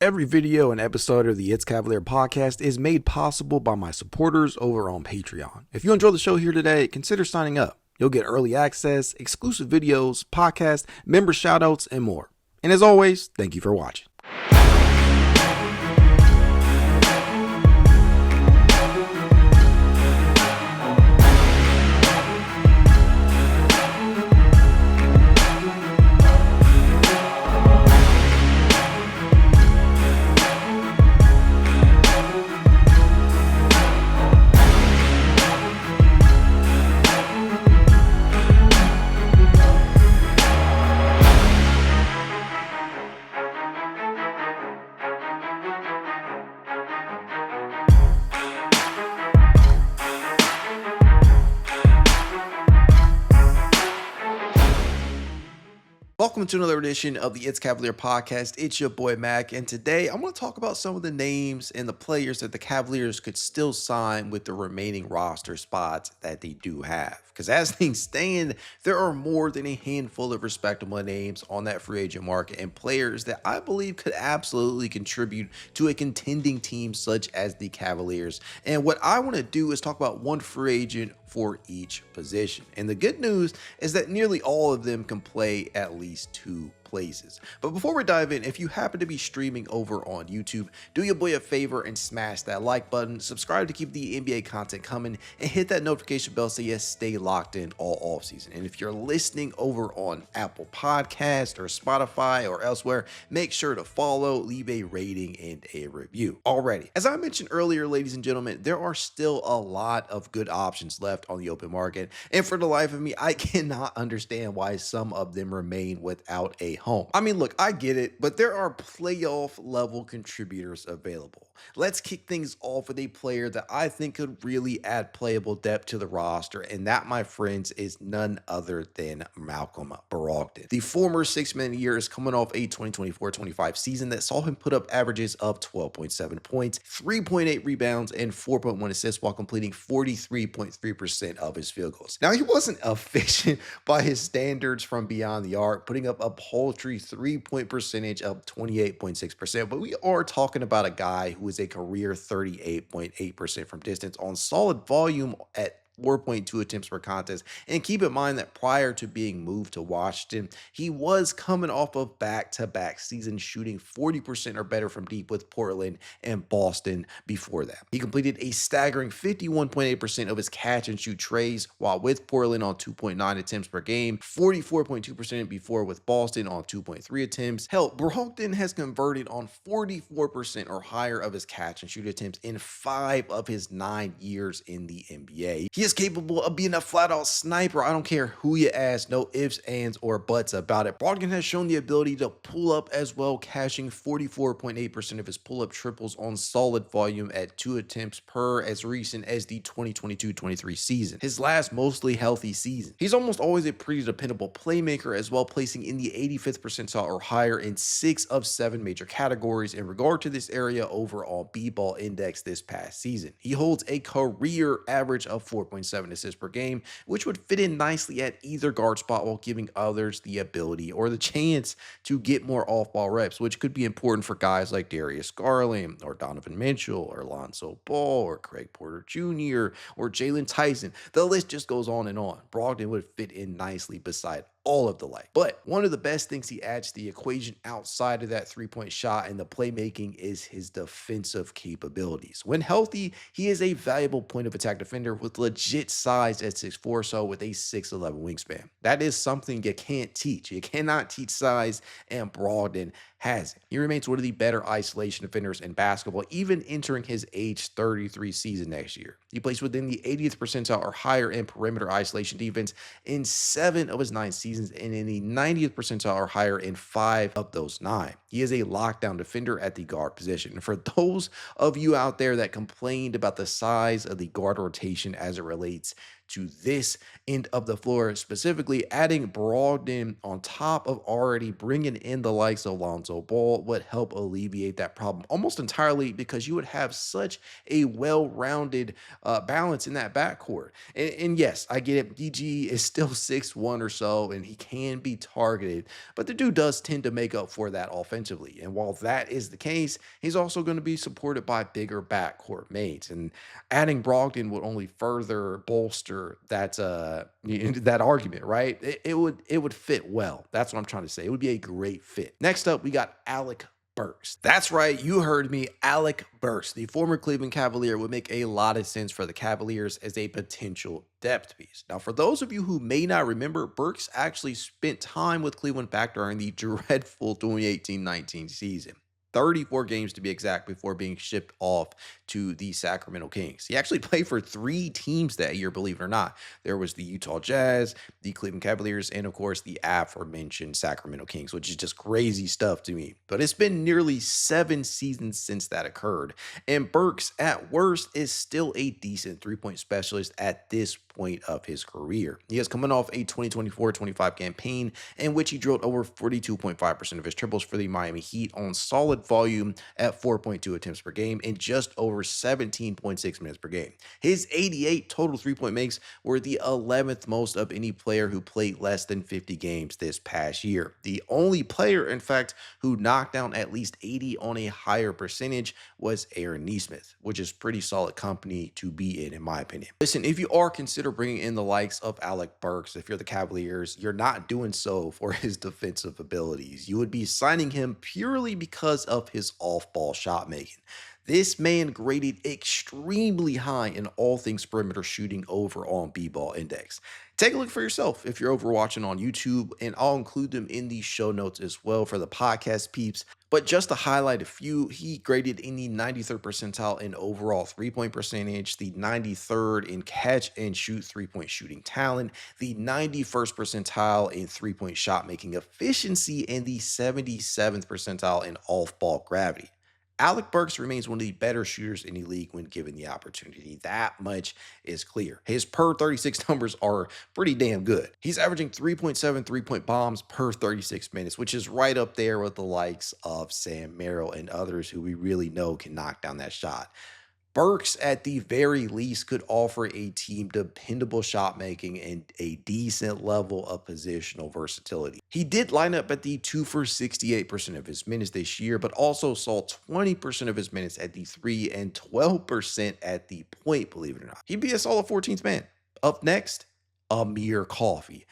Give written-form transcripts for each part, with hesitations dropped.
Every video and episode of the It's Cavalier podcast is made possible by my supporters over on Patreon. If you enjoy the show here today, consider signing up. You'll get early access, exclusive videos, podcasts, member shoutouts, and more. And as always, thank you for watching. Welcome to another edition of the It's Cavalier podcast. It's your boy Mac, and today I'm going to talk about some of the names and the players that the Cavaliers could still sign with the remaining roster spots that they do have. Because as things stand, there are more than a handful of respectable names on that free agent market and players that I believe could absolutely contribute to a contending team such as the Cavaliers. And what I want to do is talk about one free agent for each position. And the good news is that nearly all of them can play at least two places. But before we dive in, if you happen to be streaming over on YouTube, do your boy a favor and smash that like button, subscribe to keep the NBA content coming, and hit that notification bell so you stay locked in all offseason. And if you're listening over on Apple Podcast or Spotify or elsewhere, make sure to follow, leave a rating and a review. Alrighty, as I mentioned earlier, ladies and gentlemen, there are still a lot of good options left on the open market, and for the life of me, I cannot understand why some of them remain without a home. I mean, look, I get it, but there are playoff level contributors available. Let's kick things off with a player that I think could really add playable depth to the roster, and that, my friends, is none other than Malcolm Brogdon. The former six-man of the year is coming off a 2024-25 season that saw him put up averages of 12.7 points, 3.8 rebounds, and 4.1 assists while completing 43.3% of his field goals. Now, he wasn't efficient by his standards from beyond the arc, putting up a paltry 3-point percentage of 28.6%, but we are talking about a guy who is a career 38.8% from distance on solid volume at 4.2 attempts per contest. And keep in mind that prior to being moved to Washington, he was coming off of back-to-back seasons shooting 40% or better from deep with Portland and Boston before that. He completed a staggering 51.8% of his catch and shoot trays while with Portland on 2.9 attempts per game, 44.2% before with Boston on 2.3 attempts. Hell, Brogdon has converted on 44% or higher of his catch and shoot attempts in 5 of his 9 years in the NBA. He is capable of being a flat-out sniper. I don't care who you ask, no ifs, ands, or buts about it. Brogdon has shown the ability to pull up as well, cashing 44.8% of his pull-up triples on solid volume at 2 attempts per as recent as the 2022-23 season, his last mostly healthy season. He's almost always a pretty dependable playmaker as well, placing in the 85th percentile or higher in 6 of 7 major categories in regard to this area overall B-ball index this past season. He holds a career average of 4.7 assists per game, which would fit in nicely at either guard spot while giving others the ability or the chance to get more off-ball reps, which could be important for guys like Darius, Garland, or Donovan Mitchell, or Lonzo Ball, or Craig Porter Jr., or Jalen Tyson. The list just goes on and on. Brogdon would fit in nicely beside all of the like. But one of the best things he adds to the equation outside of that three-point shot and the playmaking is his defensive capabilities. When healthy, he is a valuable point of attack defender with legit size at 6'4", so with a 6'11" wingspan. That is something you can't teach. You cannot teach size, and Brogdon has it. He remains one of the better isolation defenders in basketball, even entering his age 33 season next year. He plays within the 80th percentile or higher in perimeter isolation defense in 7 of his 9 seasons and in the 90th percentile or higher in 5 of those 9. He is a lockdown defender at the guard position. And for those of you out there that complained about the size of the guard rotation as it relates to this end of the floor, specifically adding Brogdon on top of already bringing in the likes of Lonzo Ball would help alleviate that problem almost entirely because you would have such a well-rounded balance in that backcourt. And yes, I get it. DG is still 6'1" or so, and he can be targeted, but the dude does tend to make up for that offensively. And while that is the case, he's also going to be supported by bigger backcourt mates. And adding Brogdon would only further bolster that that argument, right? It would fit well. That's what I'm trying to say. It would be a great fit. Next up, we got Alec Burks. That's right, you heard me. Alec Burks, the former Cleveland Cavalier, would make a lot of sense for the Cavaliers as a potential depth piece. Now, for those of you who may not remember, Burks actually spent time with Cleveland back during the dreadful 2018-19 season. 34 games to be exact before being shipped off to the Sacramento Kings. He actually played for 3 teams that year, believe it or not. There was the Utah Jazz, the Cleveland Cavaliers, and of course the aforementioned Sacramento Kings, which is just crazy stuff to me. But it's been nearly 7 seasons since that occurred. And Burks, at worst, is still a decent three-point specialist at this point of his career. He is coming off a 2024-25 campaign in which he drilled over 42.5% of his triples for the Miami Heat on solid volume at 4.2 attempts per game in just over 17.6 minutes per game. His 88 total three-point makes were the 11th most of any player who played less than 50 games this past year. The only player, in fact, who knocked down at least 80 on a higher percentage was Aaron Nesmith, which is pretty solid company to be in my opinion. Listen, if you are consider bringing in the likes of Alec Burks, if you're the Cavaliers, you're not doing so for his defensive abilities. You would be signing him purely because of his off-ball shot making. This man graded extremely high in all things perimeter shooting over on B-Ball Index. Take a look for yourself if you're over watching on YouTube, and I'll include them in the show notes as well for the podcast peeps. But just to highlight a few, he graded in the 93rd percentile in overall three-point percentage, the 93rd in catch and shoot three-point shooting talent, the 91st percentile in three-point shot making efficiency, and the 77th percentile in off-ball gravity. Alec Burks remains one of the better shooters in the league when given the opportunity. That much is clear. His per 36 numbers are pretty damn good. He's averaging 3.7 three-point bombs per 36 minutes, which is right up there with the likes of Sam Merrill and others who we really know can knock down that shot. Burks, at the very least, could offer a team dependable shot making and a decent level of positional versatility. He did line up at the 2 for 68% of his minutes this year, but also saw 20% of his minutes at the 3 and 12% at the point, believe it or not. He'd be a solid 14th man. Up next, Amir Coffey.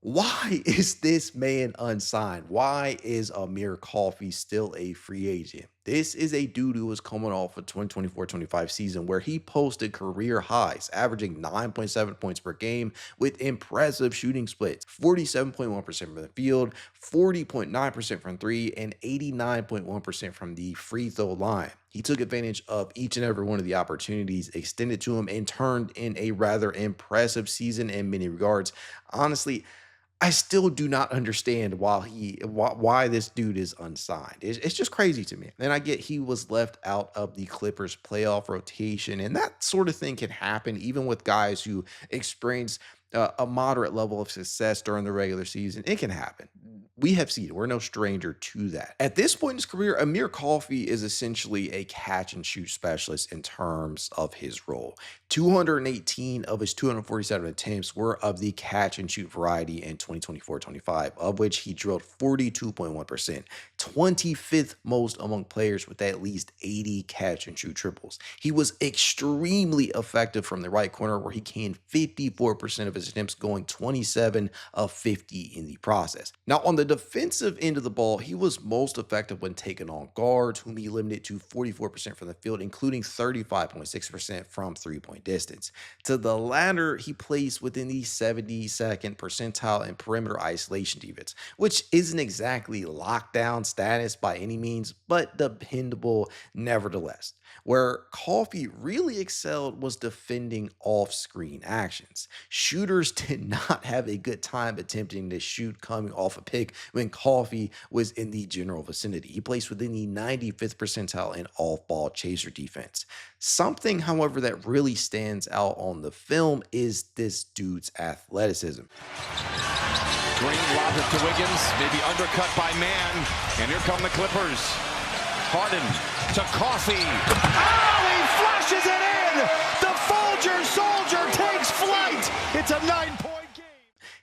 Why is this man unsigned? Why is Amir Coffey still a free agent? This is a dude who was coming off a 2024-25 season where he posted career highs, averaging 9.7 points per game with impressive shooting splits, 47.1% from the field, 40.9% from three, and 89.1% from the free throw line. He took advantage of each and every one of the opportunities extended to him and turned in a rather impressive season in many regards. Honestly, I still do not understand why this dude is unsigned. It's just crazy to me. And I get he was left out of the Clippers playoff rotation, and that sort of thing can happen even with guys who experience a moderate level of success during the regular season. It can happen. We have seen it. We're no stranger to that. At this point in his career, Amir Coffey is essentially a catch and shoot specialist in terms of his role. 218 of his 247 attempts were of the catch and shoot variety in 2024-25, of which he drilled 42.1%, 25th most among players with at least 80 catch and shoot triples. He was extremely effective from the right corner where he canned 54% of his attempts, going 27 of 50 in the process. Now, on the defensive end of the ball, he was most effective when taking on guards, whom he limited to 44% from the field, including 35.6% from three-point distance. To the latter, he placed within the 72nd percentile in perimeter isolation defense, which isn't exactly lockdown status by any means, but dependable nevertheless. Where Coffey really excelled was defending off-screen actions. Shooting shooters did not have a good time attempting to shoot coming off a pick when Coffey was in the general vicinity. He placed within the 95th percentile in off-ball chaser defense. Something, however, that really stands out on the film is this dude's athleticism. Green lobs it to Wiggins, maybe undercut by Man, and here come the Clippers. Harden to Coffey. Oh, he flashes it in! The Folger Soldier takes flight! It's a 9-point game.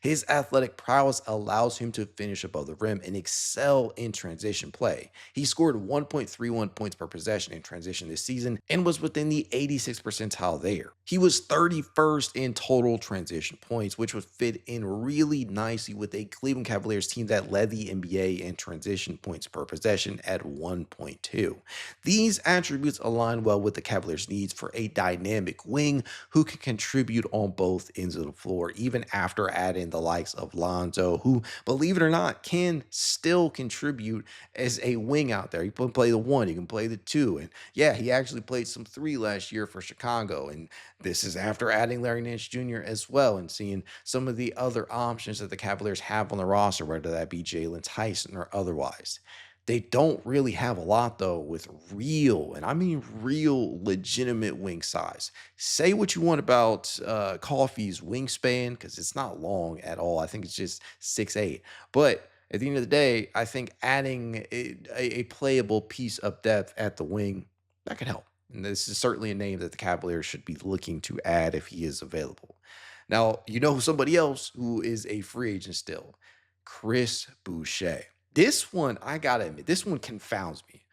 His athletic prowess allows him to finish above the rim and excel in transition play. He scored 1.31 points per possession in transition this season and was within the 86th percentile there. He was 31st in total transition points, which would fit in really nicely with a Cleveland Cavaliers team that led the NBA in transition points per possession at 1.2. These attributes align well with the Cavaliers' needs for a dynamic wing who can contribute on both ends of the floor, even after adding the likes of Lonzo, who, believe it or not, can still contribute as a wing out there. He can play the 1, he can play the 2, and yeah, he actually played some 3 last year for Chicago, and this is after adding Larry Nance Jr. as well and seeing some of the other options that the Cavaliers have on the roster, whether that be Jalen Tyson or otherwise. They don't really have a lot, though, with real, and I mean real, legitimate wing size. Say what you want about Coffey's wingspan, because it's not long at all. I think it's just 6'8". But at the end of the day, I think adding a playable piece of depth at the wing, that could help. And this is certainly a name that the Cavaliers should be looking to add if he is available. Now, you know somebody else who is a free agent still, Chris Boucher. This one, I gotta admit, this one confounds me.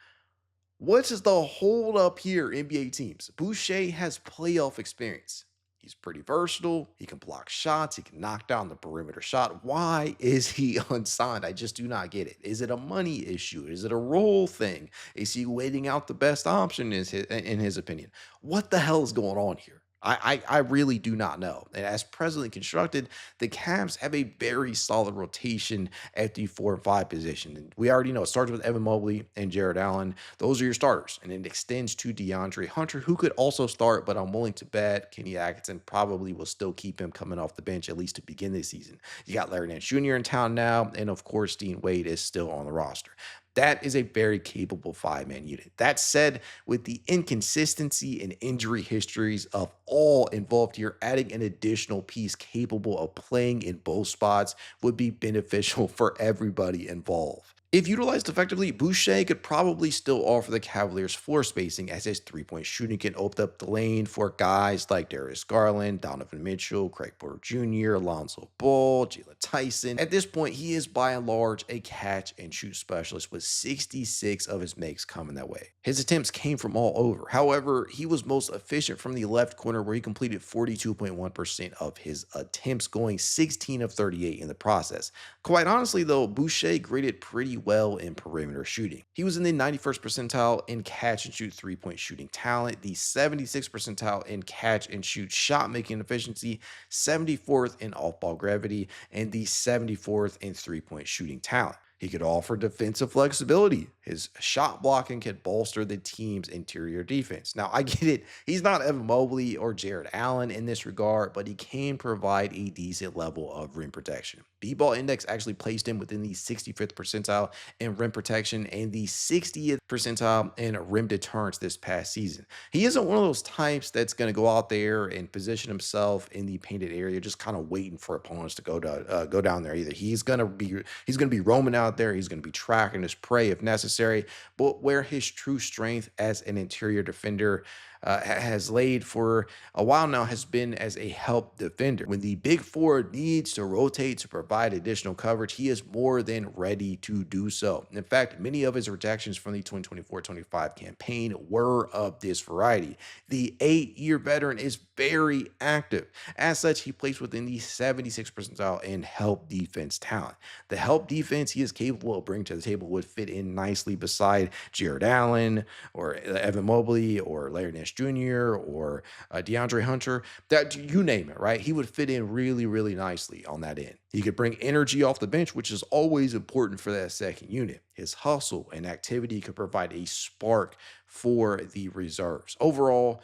What's the hold up here, NBA teams? Boucher has playoff experience. He's pretty versatile. He can block shots. He can knock down the perimeter shot. Why is he unsigned? I just do not get it. Is it a money issue? Is it a role thing? Is he waiting out the best option in his opinion? What the hell is going on here? I really do not know. And as presently constructed, the Cavs have a very solid rotation at the 4 and 5 position. And we already know it starts with Evan Mobley and Jarrett Allen. Those are your starters. And it extends to DeAndre Hunter, who could also start, but I'm willing to bet Kenny Atkinson probably will still keep him coming off the bench, at least to begin this season. You got Larry Nance Jr. in town now, and of course, Dean Wade is still on the roster. That is a very capable 5-man unit. That said, with the inconsistency and injury histories of all involved here, adding an additional piece capable of playing in both spots would be beneficial for everybody involved. If utilized effectively, Boucher could probably still offer the Cavaliers floor spacing, as his three-point shooting can open up the lane for guys like Darius Garland, Donovan Mitchell, Craig Porter Jr., Alonzo Ball, Jalen Tyson. At this point, he is by and large a catch-and-shoot specialist, with 66 of his makes coming that way. His attempts came from all over. However, he was most efficient from the left corner, where he completed 42.1% of his attempts, going 16 of 38 in the process. Quite honestly, though, Boucher graded pretty well in perimeter shooting. He was in the 91st percentile in catch and shoot 3-point shooting talent, the 76th percentile in catch and shoot shot making efficiency, 74th in off-ball gravity, and the 74th in 3-point shooting talent. He could offer defensive flexibility. His shot blocking could bolster the team's interior defense. Now, I get it. He's not Evan Mobley or Jarrett Allen in this regard, but he can provide a decent level of rim protection. B-ball index actually placed him within the 65th percentile in rim protection and the 60th percentile in rim deterrence this past season. He isn't one of those types that's going to go out there and position himself in the painted area, just kind of waiting for opponents to go down there either. He's going to be roaming out there. He's going to be tracking his prey if necessary, but where his true strength as an interior defender has laid for a while now has been as a help defender. When the big forward needs to rotate to provide additional coverage, he is more than ready to do so. In fact, many of his rejections from the 2024-25 campaign were of this variety. The 8-year veteran is very active. As such, he plays within the 76th percentile in help defense talent. The help defense he is capable of bringing to the table would fit in nicely beside Jarrett Allen or Evan Mobley or Larry Nance Jr. or DeAndre Hunter, that you name it, right? He would fit in really, really nicely on that end. He could bring energy off the bench, which is always important for that second unit. His hustle and activity could provide a spark for the reserves. Overall,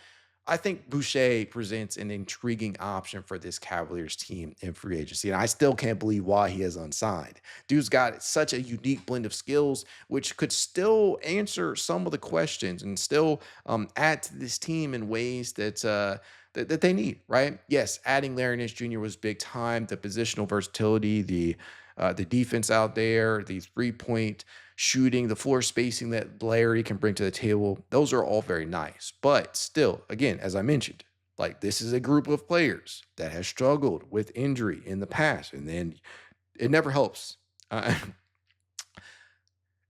I think Boucher presents an intriguing option for this Cavaliers team in free agency, and I still can't believe why he is unsigned. Dude's got such a unique blend of skills, which could still answer some of the questions and still add to this team in ways that they need, right? Yes, adding Larry Nance Jr. was big time. The positional versatility, the defense out there, the 3-point shooting, the floor spacing that Larry can bring to the table, those are all very nice. But still, again, as I mentioned, like this is a group of players that has struggled with injury in the past, and then it never helps. Uh,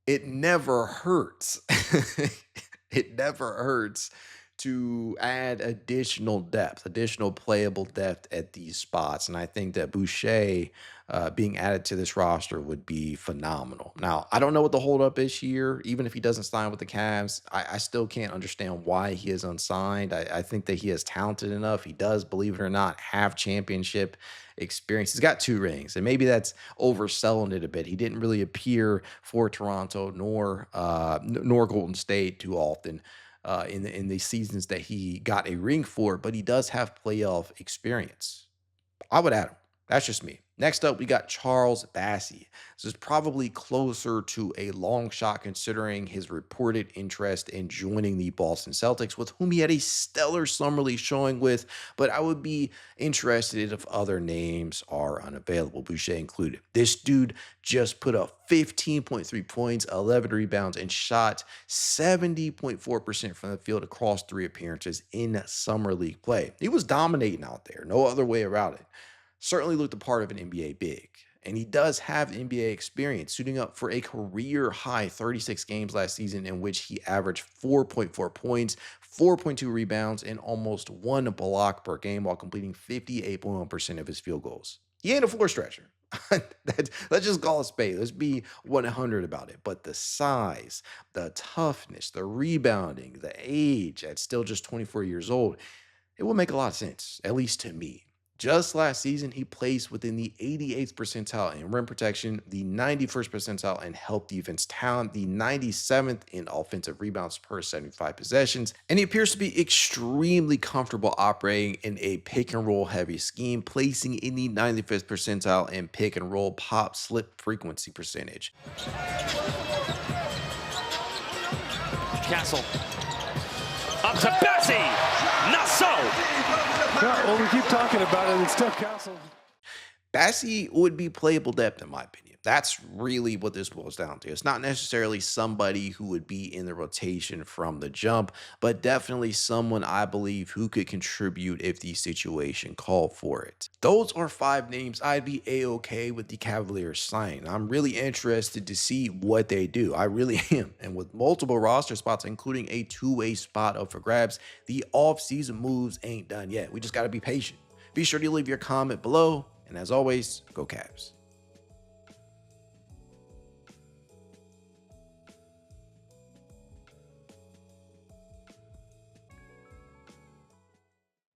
it never hurts. It never hurts to add additional depth, additional playable depth at these spots. And I think that Boucher being added to this roster would be phenomenal. Now, I don't know what the holdup is here. Even if he doesn't sign with the Cavs, I still can't understand why he is unsigned. I think that he is talented enough. He does, believe it or not, have championship experience. He's got 2 rings, and maybe that's overselling it a bit. He didn't really appear for Toronto nor Golden State too often in the seasons that he got a ring for, but he does have playoff experience. I would add him. That's just me. Next up, we got Charles Bassey. This is probably closer to a long shot considering his reported interest in joining the Boston Celtics, with whom he had a stellar summer league showing with, but I would be interested if other names are unavailable, Boucher included. This dude just put up 15.3 points, 11 rebounds, and shot 70.4% from the field across 3 appearances in summer league play. He was dominating out there, no other way around it. Certainly looked the part of an NBA big. And he does have NBA experience, suiting up for a career high 36 games last season in which he averaged 4.4 points, 4.2 rebounds, and almost 1 block per game while completing 58.1% of his field goals. He ain't a floor stretcher. Let's just call it a spade. Let's be 100 about it. But the size, the toughness, the rebounding, the age at still just 24 years old, it will make a lot of sense, at least to me. Just last season, he placed within the 88th percentile in rim protection, the 91st percentile in help defense talent, the 97th in offensive rebounds per 75 possessions, and he appears to be extremely comfortable operating in a pick and roll heavy scheme, placing in the 95th percentile in pick and roll pop slip frequency percentage. Castle up to Bassey, not so. Well, we keep talking about it, it's still Castle. Bassey would be playable depth, in my opinion. That's really what this boils down to. It's not necessarily somebody who would be in the rotation from the jump, but definitely someone I believe who could contribute if the situation called for it. Those are 5 names I'd be a-okay with the Cavaliers signing. I'm really interested to see what they do. I really am. And with multiple roster spots, including a 2-way spot up for grabs, the offseason moves ain't done yet. We just got to be patient. Be sure to leave your comment below. And as always, go Cavs.